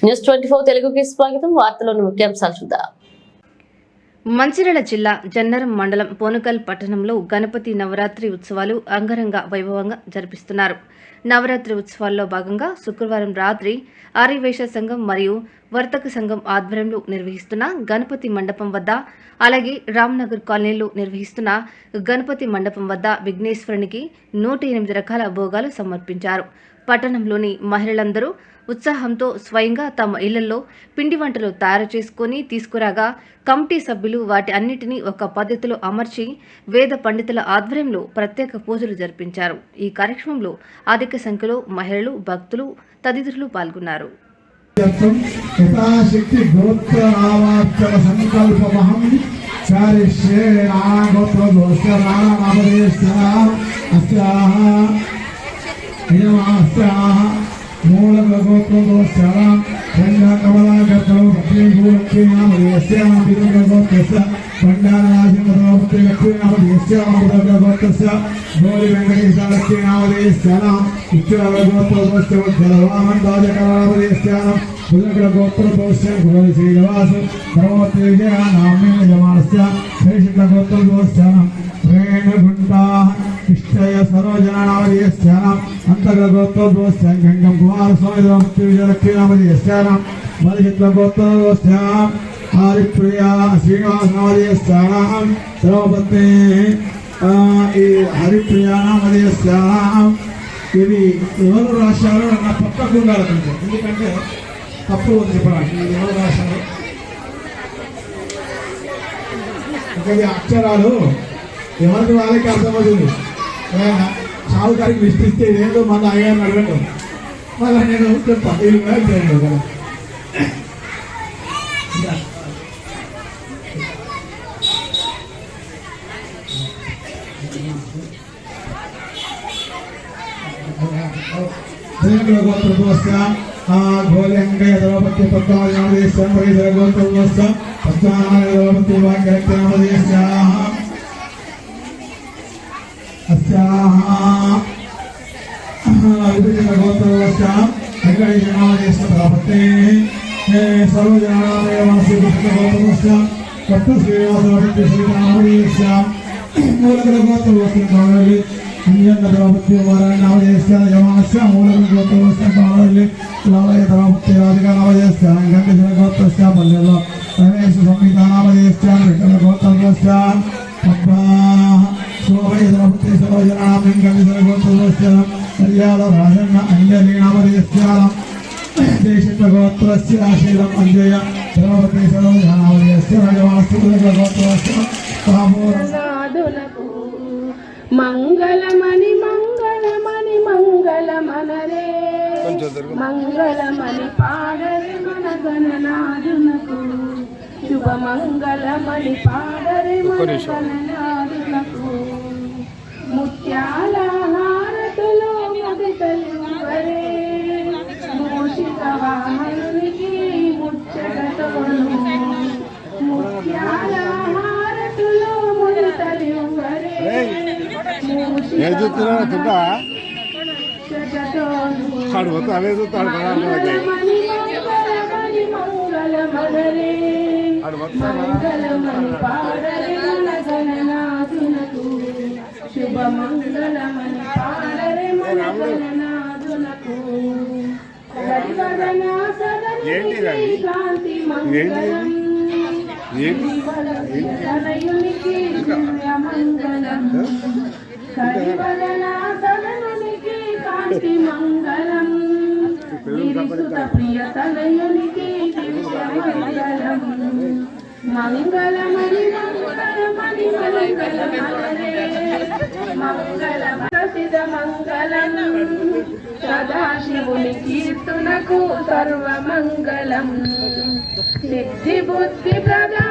News 24 తెలుగుకి స్వాగతం. వార్తలోని ముఖ్యాంశాలు చూద్దాం. మంచిర్యాల జిల్లా జన్నరం మండలం పోనుకల్ పట్టణంలో గణపతి నవరాత్రి ఉత్సవాలు అంగరంగ వైభవంగా జరిపిస్తున్నారు. నవరాత్రి ఉత్సవాల్లో భాగంగా శుక్రవారం రాత్రి ఆర్యవైశ్య సంఘం మరియు వర్తక సంఘం ఆధ్వర్యంలో నిర్వహిస్తున్న గణపతి మండపం వద్ద, అలాగే రామ్నగర్ కాలనీలో నిర్వహిస్తున్న గణపతి మండపం వద్ద విఘ్నేశ్వరునికి 108 రకాల భోగాలు సమర్పించారు. పట్టణంలోని మహిళలందరూ ఉత్సాహంతో స్వయంగా తమ ఇళ్లలో పిండి వంటలు తయారు చేసుకుని తీసుకురాగా కమిటీ సభ్యులు వాటి అన్నిటినీ ఒక పద్ధతిలో అమర్చి వేద పండితుల ఆధ్వర్యంలో ప్రత్యేక పూజలు జరిపించారు. ఈ కార్యక్రమంలో అధిక సంఖ్యలో మహిళలు, భక్తులు తదితరులు పాల్గొన్నారు. మూలగోత్రోశ్చాం రంగకమలాగర్తో లక్ష్మీనామదేశ్యాం విదుర్గోత్రస్య బండారాజమదోపతి లక్ష్మీనామదేశ్యాం విదుర్గోత్రస్య గౌరీ వెంకటేశ లక్ష్మీనామదేశ్యాం ఉచ్చరగోత్రోశ్చ జలవామందాజకరామదేశ్యాం విదుర్గోత్రోశ్చ గౌరీ శ్రీనివాసు పరమోత్తేజ నామ్య యమాస్య శ్రీశుద్ధగోత్రోశ్చాం రేణుగుండా ఇష్టయ సరోజనామదేశ్యాం అంతర్గోత్రోశ్చాం గంగం కుమారస్వామి లక్ష్మీనామదేశ్యాం మధుచిత్రగోత్రోశ్చాం హరిప్రియా శ్రీనివాసనామదేశ్యాం సర్వపత్ని ఈ హరిప్రియానామదేశ్యాం. ఇది ఎవరు రాశారు అన్న పక్కకు ఉండాలి కొంచెం, ఎందుకంటే తప్పు ఉంది చెప్పడానికి. ఇది ఎవరు రాశారు ఇంకా అక్షరాలు ఎవరికి వాళ్ళకి అర్థమవుతుంది. సాగుకారికి విస్తరిస్తే ఇదేంటో మన అయ్యాన్ని అడగటం మళ్ళీ నేను చెప్తాను. ఇది కూడా చేయలేదు కదా. గోలంగయ ద్రౌపది పద్మావదేశ్యాం గోత్రోశ్చాం పద్మావతి వాక్యనామదేశ్యాం గోత్రోశ్చాం వెంకటేశనామదేశ్యాపతే సర్వజనామదేశ్యాం కొత్త శ్రీనివాసనామదేశ్యాం మూలకల గోత్రోశ్చాం అంజన్న ద్రౌపది నామదేశ్యాం యమాస్య మూలకల గోత్రోశ్చాం కావాలి లాలయ ద్రౌపది రాధికా నామదేశ్యాం గంగేశ్వర గోత్రోశ్చాం పల్లెల్లో రమేశ సంహిత నామదేశ్యాం విఠల గోత్రోశ్చాం పద్మా శోభయ ద్రౌపది సరోజనాం గంగేశ్వర గోత్రోశ్చాం కళ్యాణ రాజన్న అంజలి నామదేశ్యాం దేశిత గోత్రస్య శీలం అంజయ ద్రౌపది సరోజనామదేశ్యాం యమాస్య గోత్రోశ్చాం మంగళమణి మంగళమణి మంగళమనరే మంగళమణి పాడరే మన గణనాథునకు శుభ మంగళమణి పాడరే మన గణనాథునకు ముత్యాల హారతులు ముదితలువరే మూషిక వాహనునికి ముచ్చటతోను ముత్యాల హారతులు ముదితలువరే శుభ మంగళమని పాడరే మన గణనాథునకు కాంతి మంగళం తనయునికి మంగళం కరివదనా సదనునికి కాంతి మంగళం గిరిసుత ప్రియ తనయునికి మంగళం మంగళమణి మంగళమణి మంగళమణి మంగళం ప్రసిద్ధ మంగళం సదాశివుని కీర్తునకు సర్వమంగళం సిద్ధి బుద్ధి ప్రదా